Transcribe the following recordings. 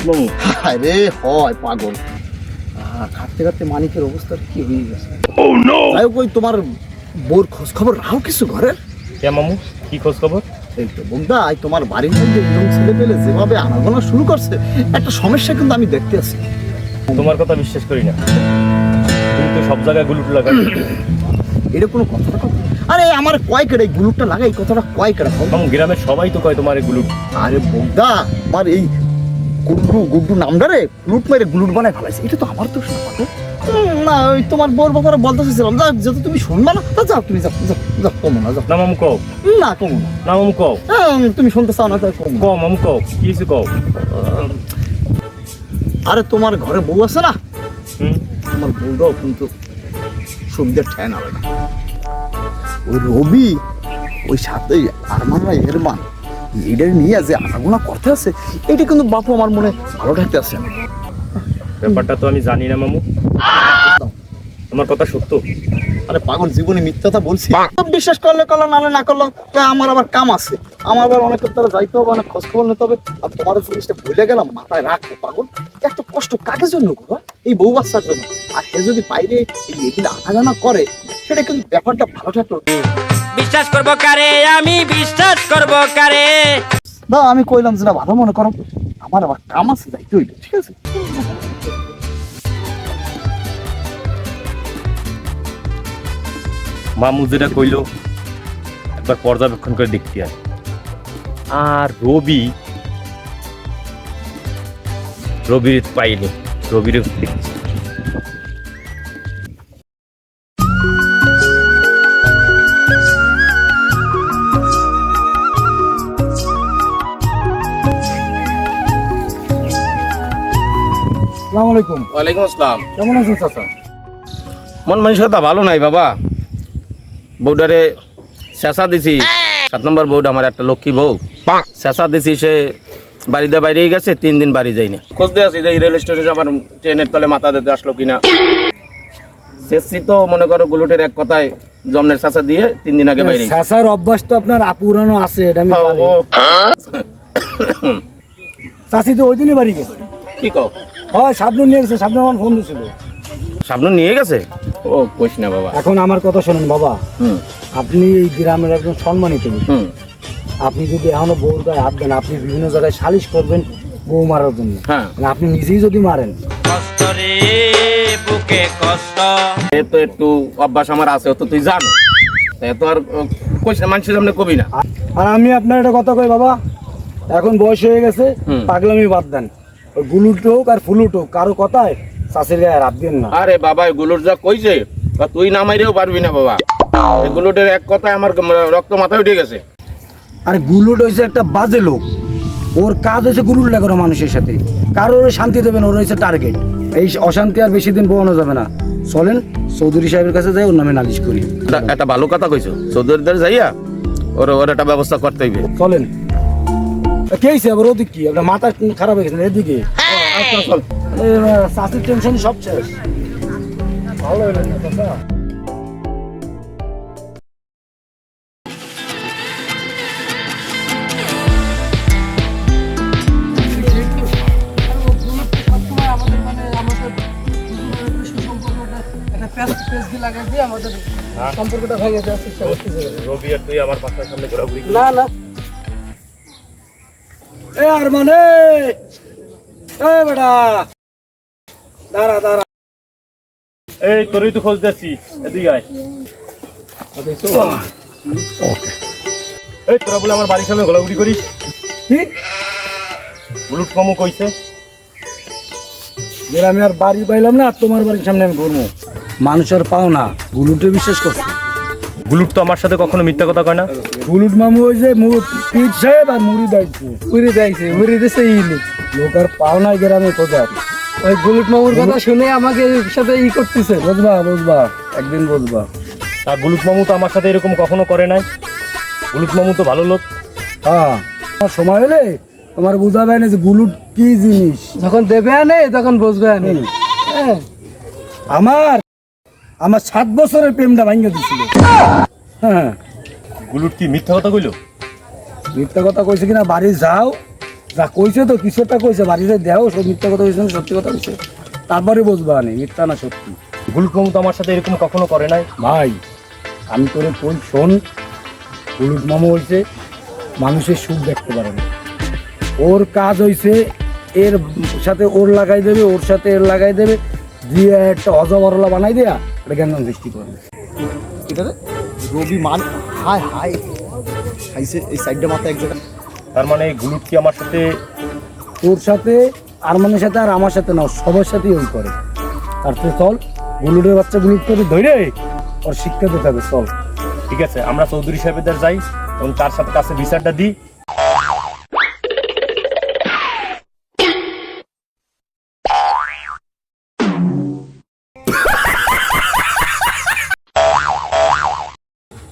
গুলুট মামু? আরে হয় পাগল, খাটতে খাটতে মানিকের অবস্থা কি হয়ে গেছে। যাই হোক, ওই তোমার বোর খোঁজ খবর রাখো কিছু ঘরের? কে মামু, কি খোঁজ খবর? এই তো বন্ধা, তোমার বাড়ির মধ্যে এরকম ছেলে পেলে যেভাবে আনাগোনা শুরু করছে, একটা সমস্যা কিন্তু আমি দেখতে আছি। তোমার কথা বিশ্বাস করি না, তুমি তো সব জায়গায় গুলুট লাগাই। এটা কোনো কথা? আরে আমার কয় কেড়ে এই গুলুটটা লাগাই, এই কথাটা কয় কেড়ে? মামু গ্রামের সবাই তো কয় তোমার এই গুলুট। আরে বন্ধা, আমার এই গুড্ডু নামটারে গুলুট মেরে গুলুট বানায় ফেলাইছে, এটা তো আমার দোষ না। না, ওই তোমার বোর ব্যাপারে বলতে চাইছিলাম, যেহেতু তুমি শুনবা না, যাও তুমি যাও যাও যাও, কমো না, যাও। না মামু কও। না কমো না। না মামু কও। তুমি শুনতে চাও না, তাই কমো না। কও মামু কও, কি হয়েছে কও। আরে তোমার ঘরে বউ আছে না, হুম। তোমার বউটাও কিন্তু সুবিধার ঠেয় না না। ওই রবি, ওই সাথে আরমানরা এরমান এটার নিয়ে যে আনাগোনা করতে আছে, এটা কিন্তু বাপু আমার মনে ভালো থাকতে আছে না। ব্যাপারটা তো আমি জানি না মামু, আমার কথা সত্য? আরে পাগল, জীবনে মিথ্যাটা বলছি। বিশ্বাস করলে করলো, নাহলে না করলো। আমার আবার কাম আছে, আমার আবার অনেক তারা যাইতে হবে, অনেক খোঁজ খবর নিতে হবে। আর তোমার জিনিসটা ভুলে গেলাম, মাথায় রাখো পাগল। এত কষ্ট কাকে জন্য করো? এই বউ বাচ্চার জন্য। আর সে যদি বাইরে এগুলো আনাগানা করে, সেটা কিন্তু ব্যাপারটা ভালো থাকলো। বিশ্বাস করবো কারে, আমি বিশ্বাস করবো কারে। না, আমি কইলাম যেটা ভালো মনে করো, আমার আবার কাম আছে, যাইতে হইবে, ঠিক আছে? মামু যেটা কইলো একবার পর্যবেক্ষণ করে দেখতে হয়। আর রবির পাইনি, রবির দেখছি। আসসালামু আলাইকুম। ওয়ালাইকুম আসসালাম। কেমন আছেন চাচা? মন মানসিকতা ভালো নাই বাবা, বউডারে চেঁচা দিছি। 7 নম্বর বউটা আমার একটা লক্ষ্মী বউ, চেঁচা দিছি, সে বাড়িতে বাইরেই গেছে, 3 দিন বাড়ি যায়নি। খোঁজ দিয়ে আছি যে রেল স্টেশনে আমার ট্রেনের তলে মাথা দিতে আসলো কিনা। শেষি তো মনে করো গুলুটের এক কথায় জমনের চেঁচা দিয়ে 3 দিন আগে বাইরে। চাচার অভ্যাস তো আপনার পুরানো আছে, এটা আমি জানি। চাচি তো ওই দিনই বাড়ি গেছে। কি কও? হয়, শাবনু নিয়ে গেছে, শাবনু আমার ফোন দিছিল। সামনে নিয়ে গেছে? ও কইস না বাবা। এখন আমার কথা শোনেন বাবা, হুম আপনি এই গ্রামের একজন সম্মানিত ব্যক্তি। হুম। আপনি যদি এখনো বউর গায়ে হাত দেন, আপনি বিভিন্ন জায়গায় সালিশ করবেন বউ মারার জন্য। হ্যাঁ। আপনি নিজেই যদি মারেন, কষ্ট রে বুকে কষ্ট। এ তো একটু অভ্যাস আমার আছে, তো তুই জানো। এত আর কইস না, মানুষের সামনে কবি না। আর আমি আপনার একটা কথা কই বাবা, এখন বয়স হয়ে গেছে, পাগলামি বাদ দেন। ওই গুলুট হোক আর ফুলুট হোক, কারো কথায় চাষের গায়ে হাত দেন না। আরে বাবা, এগুলোর যা কইছে তা তুই না মাইরেও পারবি না বাবা। এগুলোর এক কথায় আমার রক্ত মাথায় উঠে গেছে। আর গুলুট হয়েছে একটা বাজে লোক, ওর কাজ হয়েছে গুলুট লাগানো মানুষের সাথে। কারোর শান্তি দেবেন, ওর হয়েছে টার্গেট। এই অশান্তি আর বেশি দিন বোয়ানো যাবে না। চলেন চৌধুরী সাহেবের কাছে যাই, ওর নামে নালিশ করি। একটা ভালো কথা কইছো, চৌধুরীদের যাইয়া ওর একটা ব্যবস্থা করতে হইবে। চলেন। কে হয়েছে আবার? ওদিক কি আপনার মাথা খারাপ হয়ে গেছে? এদিকে চাষির টেনশন সব শেষ। ভালো হইলেন না চাচা? সম্পর্কটা ভেঙে যাচ্ছে। রবি আর তুই আমার বাসার সামনে ঘোরাঘুরি করিস। না না, এ আর মানে এ বেটা, দাঁড়া দাঁড়া। এই তোরই তো খোঁজ দিচ্ছি, এদিকে আয়। এই তোরা বলে আমার বাড়ির সামনে ঘোরাঘুরি করিস? কি বুলুট মামু কইছে। আমি আর বাড়ি পাইলাম না, তোমার বাড়ির সামনে আমি ঘুরবো? মানুষের পাও না, বুলুটে বিশ্বাস করছে। বুলুট তো আমার সাথে কখনো মিথ্যা কথা কয় না। বুলুট মামু ওই যে পীর সাহেব আর মুড়ি দাইছে, মুড়ি দিছে ইলি লোক আর পাও নাই গ্রামে খোঁজার। ওই বুলুট মামুর কথা শুনে আমাকে সাথে করতেছে। বুঝবা বুঝবা, একদিন বুঝবা। আর বুলুট মামু তো আমার সাথে এরকম কখনো করে নাই। বুলুট মামু তো ভালো লোক। হ্যাঁ, আমার সময় হলে তোমার বুঝাবে না যে বুলুট কি জিনিস। যখন দেবে আনে তখন বুঝবে আনে। আমার 7 বছরের প্রেমটা ভাঙিয়ে দিছিল। হ্যাঁ, বুলুট কি মিথ্যা কথা কইলো? মিথ্যা কথা কইছে কিনা বাড়ি যাও, যা কইছে তো কিছু একটা কইছে, বাড়িতে দেও সব মিথ্যা কথা কইছে না সত্যি কথা কইছে, তারপরে বুঝবা নি মিথ্যা না সত্যি। গুলুট মামু তো আমার সাথে এরকম কখনো করে নাই। ভাই আমি তোরে কই শোন, হলুদ মামু হইছে মানুষের সুখ দেখতে পারে না, ওর কাজ হইছে এর সাথে ওর লাগাই দেবে, ওর সাথে এর লাগাই দেবে, দিয়ে একটা অজবরলা বানাই দেয়া এটা গ্যাঞ্জাম সৃষ্টি করবে। এটা রে রবি মান হায় হায় খাইছে এই সাইডটা মাথা এক জায়গা। তার মানে গুলুট কি আমার সাথে? তোর সাথে আরমানের সাথে আর আমার সাথে না, সবার সাথেই ওই করে। আর তুই চল গুলুটের বাচ্চা গুলুট করে ধরে ওর শিক্ষা দিতে হবে, চল। ঠিক আছে, আমরা চৌধুরী সাহেবদের যাই এবং তার সাথে কাছে বিচারটা দিই।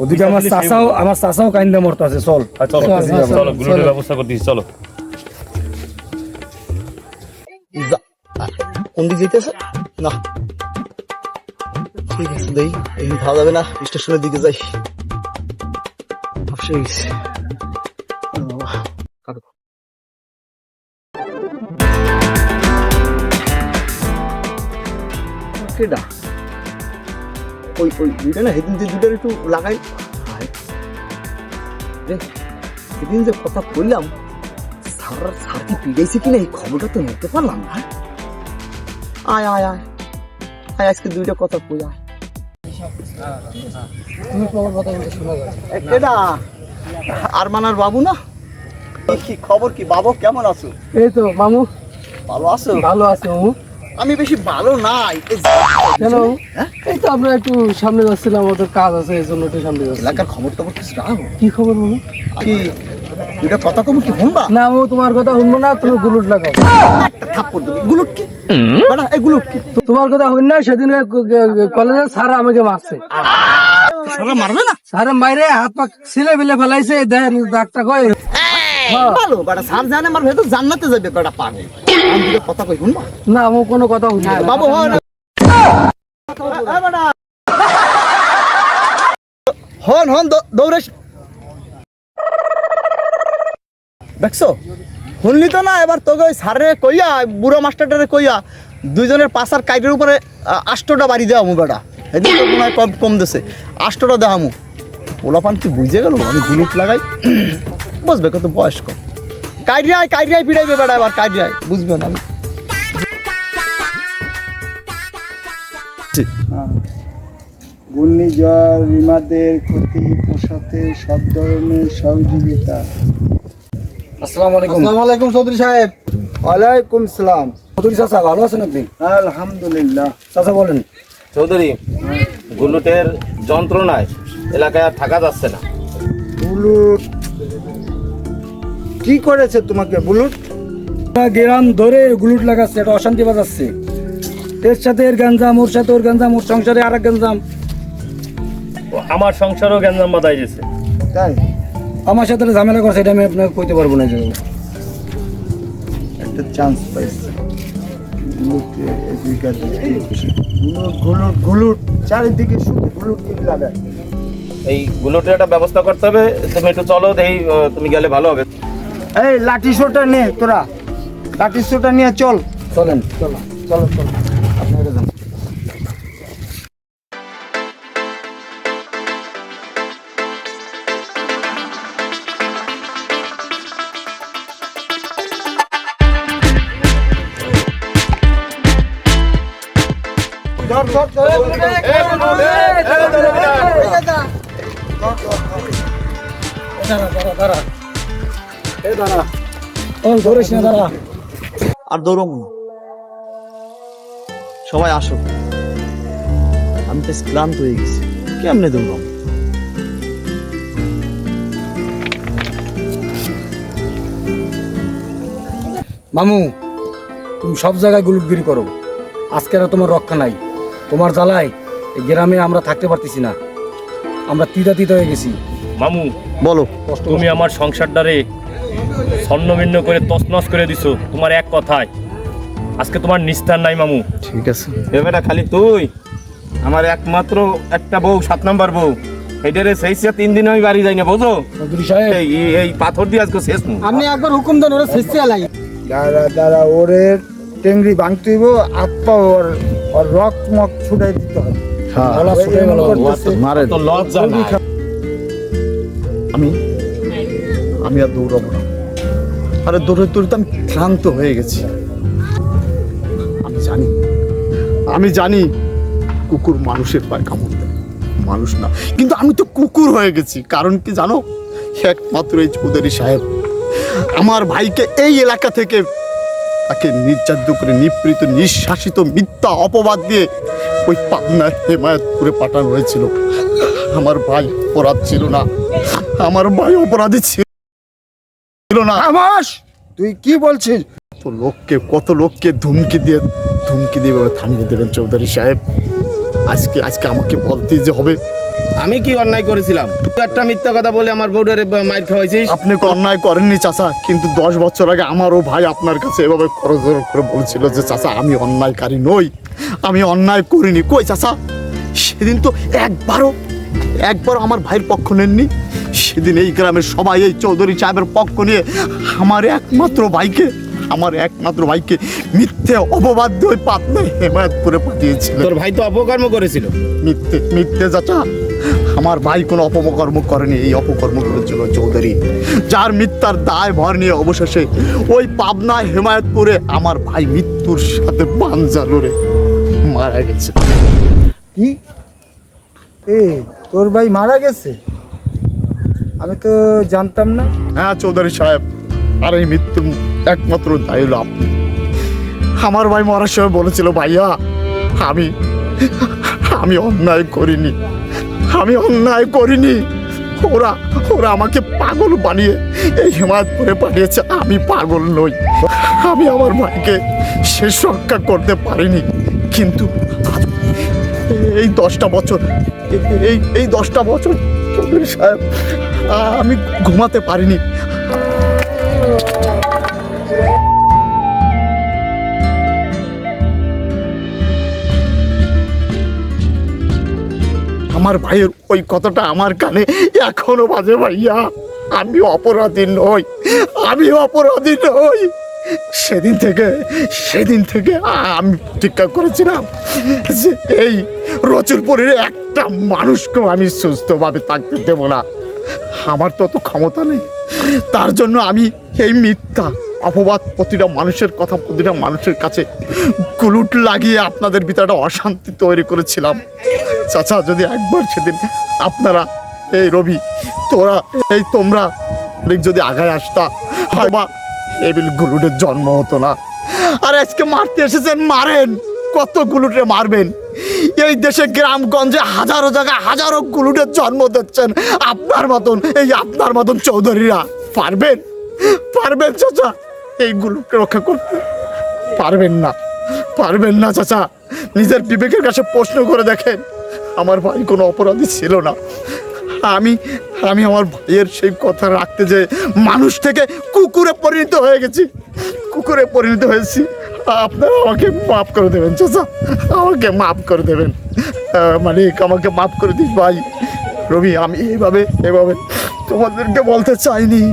ওদিকে আমার চাচাও কাইন্দা মরতে আছে, চল। চলো চলো, চলো গুলুটের ব্যবস্থা করতেছি, চলো। কোন দিক যেতেছে না? ঠিক আছে দেই, এখানে খাওয়া যাবে না, স্টেশনের দিকে যাই। অবশ্যই গেছে কেডা ওই ওই দুইটা না, সেদিন যে দুইটার একটু লাগাই। সেদিন যে কথা বললাম স্যার কি পিড়াইছে কিনা এই খবরটা তো নিতে পারলাম না। আয় আয় আয় আয়, আজকে দুইটা কথা কই আয়। কেডা? আরমানার বাবু না? কি খবর, কি বাবু কেমন আছো? এই তো মামু ভালো আছো? ভালো আছে মামু। আমি বেশি ভালো নাই। কেন? এই তো আমরা একটু সামনে যাচ্ছিলাম, আমাদের কাজ আছে এই জন্য একটু সামনে যাচ্ছি। এলাকার খবর টবর কিছু রাখো। কি খবর মামু? কি দুইটা কথা কম কি শুনবা? না ও তোমার কথা শুনবো না, তুমি গুলুট লাগাও। থাপ্পড় দেবো। গুলুট কি? বেটা এই গুলুট কি? তোমার কথা হইন না, সেদিন কলেজে স্যার আমাকে মারছে। সারা মারবে না? স্যার মাইরে হাত পা ছিলে ফেলে ফেলাইছে, দেন ডাক্তার কয় ভালো বেটা, স্যার জানে আমার ভেতর জান্নাতে যাবে বেটা পাগল। আমি দুটো কথা কই শুনবা? না ও কোনো কথা হইন না বাবু হয় না। হন হন দৌড়ে দেখছো, শুনলি তো না? এবার তোকে ওই স্যারে কইয়া, বুড়ো মাস্টারটারে কইয়া দুইজনের পাশার কাইটের উপরে 8টা বাড়ি দেওয়া মু বেটা। এদিন তো মনে হয় কম দিছে, 8টা দেওয়ামু। ওলাপান কি বুঝে গেল আমি গুলুট লাগাই? বুঝবে কত বয়স্ক। কাইরিয়ায় পিড়াইবে বেটা, এবার কাইরিয়ায় বুঝবে না। আমি ঘূর্ণিঝড় রিমাদের ক্ষতি পোষাতে সব ধরনের সহযোগিতা। আসসালামু আলাইকুম। আসসালামু আলাইকুম চৌধুরী সাহেব। ওয়ালাইকুম সালাম। চৌধুরী চাচা ভালো আছেন আপনি? আলহামদুলিল্লাহ। চাচা বলেন। চৌধুরী, গুলুটের যন্ত্রণায় এলাকায় আর থাকা যাচ্ছে না। বুলুট কি করেছে তোমাকে? বুলুট গ্রাম ধরে গুলুট লাগাচ্ছে, এটা অশান্তি বাজাচ্ছে। এর সাথে এর গঞ্জাম, ওর সাথে ওর গঞ্জাম, ওর সংসারে আর এক গঞ্জাম। আমার সংসারও গ্যাঞ্জাম বাঁধাই গেছে। তাই আমার সাথে ঝামেলা করছে, এটা আমি আপনাকে কইতে পারবো না। যে একটা চান্স পাইছে, গুলুট চারিদিকে শুধু গুলুট লাগায়। এই গুলোটের একটা ব্যবস্থা করতে হবে, তুমি একটু চলো, দেখি তুমি গেলে ভালো হবে। এই লাঠি শোটা নে, তোরা লাঠি শোটা নিয়ে চল। চলেন, চলো চলো চলো, আপনারা যান। আর দৌড়ম না, সবাই আসো। আমি তো ক্লান্ত হয়ে গেছি, কেমনে দৌড়ম? মামু তুমি সব জায়গায় গুলুটগিরি করো, আজকে আর তোমার রক্ষা নাই। তোমার জ্বালায় এই গ্রামে আমরা থাকতে পারতেছি না, আমরা তিতা হয়ে গেছি। মামু বলো। তুমি আমার সংসারটারে ছন্নভিন্ন করে তছনছ করে দিছো তোমার এক কথায়। আজকে তোমার নিস্তার নাই মামু। ঠিক আছে এবারে খালি তুই আমার একমাত্র একটা বউ, 7 নম্বর বউ, এটারে সেই 3 দিন আমি বাড়ি যাই না বুঝো চৌধুরী সাহেব এই পাথর দিয়ে আজকে শেষ নু আপনি একবার হুকুম দেন ওরা শেষে আলাই দাঁড়া ওরে টেংরি ভাঙতে হইব আপা ওর রক মক ছুটাই দিতে হবে গলা ছুটে গেল মারে তো লজ্জা নাই আমি আমি আর দৌড়াবো না। আরে দৌড়ে দৌড়ে তো আমি ক্লান্ত হয়ে গেছি। আমি জানি কুকুর মানুষের পায়ে কামড় দেয়, মানুষ না, কিন্তু আমি তো কুকুর হয়ে গেছি। কারণ কি জানো, একমাত্র এই চৌধুরী সাহেব আমার ভাইকে এই এলাকা থেকে তাকে নির্যাতিত করে নিপীড়িত নিঃশ্বাসিত মিথ্যা অপবাদ দিয়ে ওই পাবনা হেমায়তপুরে পাঠানো হয়েছিল। আমার ভাই অপরাধ ছিল না, আমার ভাই অপরাধী ছিল না। আমাস তুই কি বলছিস? কত লোককে ধুমকি দিয়ে থামিয়ে দেবেন চৌধুরী সাহেব? আজকে আমাকে বলতেই যে হবে। আমি কি অন্যায় করেছিলাম? তুই একটা মিথ্যা কথা বলে আমার বউডারে মাইর খাওয়াইছিস। আপনি তো অন্যায় করেননি চাচা, কিন্তু 10 বছর আগে আমারও ভাই আপনার কাছে এভাবে করজোর করে বলছিল যে চাচা আমি অন্যায়কারী নই, আমি অন্যায় করিনি। কই চাচা, সেদিন তো একবারও আমার ভাইয়ের পক্ষ নেননি। সেদিন এই গ্রামের সবাই এই চৌধুরী সাহেবের পক্ষ নিয়ে আমার একমাত্র ভাইকে মিথ্যে অপবাদ দিয়ে ওই পাবনায় হেমায়তপুরে পাঠিয়েছিল। তোর ভাই তো অপকর্ম করেছিল। মিথ্যে চাচা, আমার ভাই কোনো অপকর্ম করেনি। এই অপকর্ম করেছিল চৌধুরী, যার মিথ্যার দায় ভর নিয়ে অবশেষে ওই পাবনায় হেমায়তপুরে আমার ভাই মৃত্যুর সাথে পাঞ্জা লড়ে মারা গেছে। কি তোর ভাই মারা গেছে? আমি তো জানতাম না। হ্যাঁ চৌধুরী সাহেব, আর এই মৃত্যুর একমাত্র দায়ী হলো আপনি। আমার ভাই মরার সময় বলেছিল, ভাইয়া আমি অন্যায় করিনি, ওরা আমাকে পাগল বানিয়ে এই হেমায়তপুরে পাঠিয়েছে। আমি পাগল নই, আমি আমার ভাইকে শেষ রক্ষা করতে পারিনি। কিন্তু এই 10টা বছর চৌধুরী সাহেব আমি ঘুমাতে পারিনি। আমার ভাইয়ের ওই কথাটা আমার কানে এখনো বাজে, ভাইয়া আমি অপরাধী নই। সেদিন থেকে আমি প্রতিজ্ঞা করেছিলাম যে এই রচুরপুরের একটা মানুষকেও আমি সুস্থভাবে থাকতে দেব না। আমার তো অত ক্ষমতা নেই, তার জন্য আমি এই মিথ্যা অপবাদ প্রতিটা মানুষের কাছে গুলুট লাগিয়ে আপনাদের ভিতরে একটা অশান্তি তৈরি করেছিলাম। চাচা, যদি একবার সেদিন আপনারা এই রবি তোমরা যদি আগায় আসতা, হয়বা এই গুলুটের জন্ম হতো না। আর আজকে মারতে এসেছেন, মারেন, কত গুলুটে মারবেন? এই দেশে গ্রামগঞ্জে হাজারো জায়গায় হাজারো গুলুটের জন্ম দিচ্ছেন। আপনার মতন চৌধুরীরা পারবেন চাচা এই গুলুটকে রক্ষা করতে? পারবেন না চাচা। নিজের বিবেকের কাছে প্রশ্ন করে দেখেন, আমার ভাই কোনো অপরাধী ছিল না। আমি আমার ভাইয়ের সেই কথা রাখতে যে মানুষ থেকে কুকুরে পরিণত হয়েছি। আপনারা আমাকে মাফ করে দেবেন চাচা, আমাকে মাফ করে দেবেন। মালিক, আমাকে মাফ করে দিস ভাই। রবি, আমি এভাবে তোমাদেরকে বলতে চাইনি।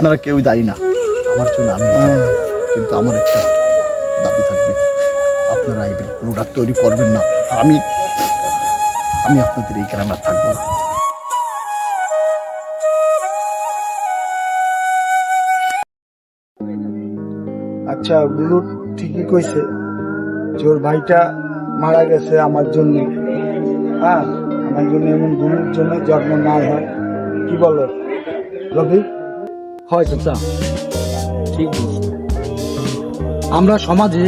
আপনারা কেউই দায়ী না আমার জন্য, আমি কিন্তু আমার একটা দাবি থাকবে, আপনারা এই প্রোডাক্ট তৈরি করবেন না। আমি আপনাদের এই গ্রামে থাকবো না। আচ্ছা, বুলুট ঠিকই কইছে, তোর ভাইটা মারা গেছে আমার জন্য। হ্যাঁ, আমার জন্য, এমন বুলুর জন্য জন্ম না হয়। কি বলো রবি? হয় চাচা, ঠিক বলছো। আমরা সমাজে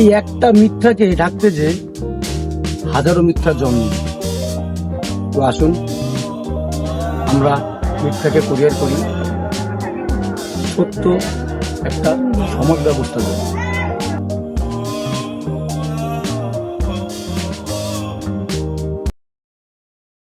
এই একটা মিথ্যাকে ঢাকতে যে হাজারো মিথ্যা জন্ম। তো আসুন আমরা মিথ্যাকে পরিহার করি, সত্য একটা সমাজ ব্যবস্থা করি।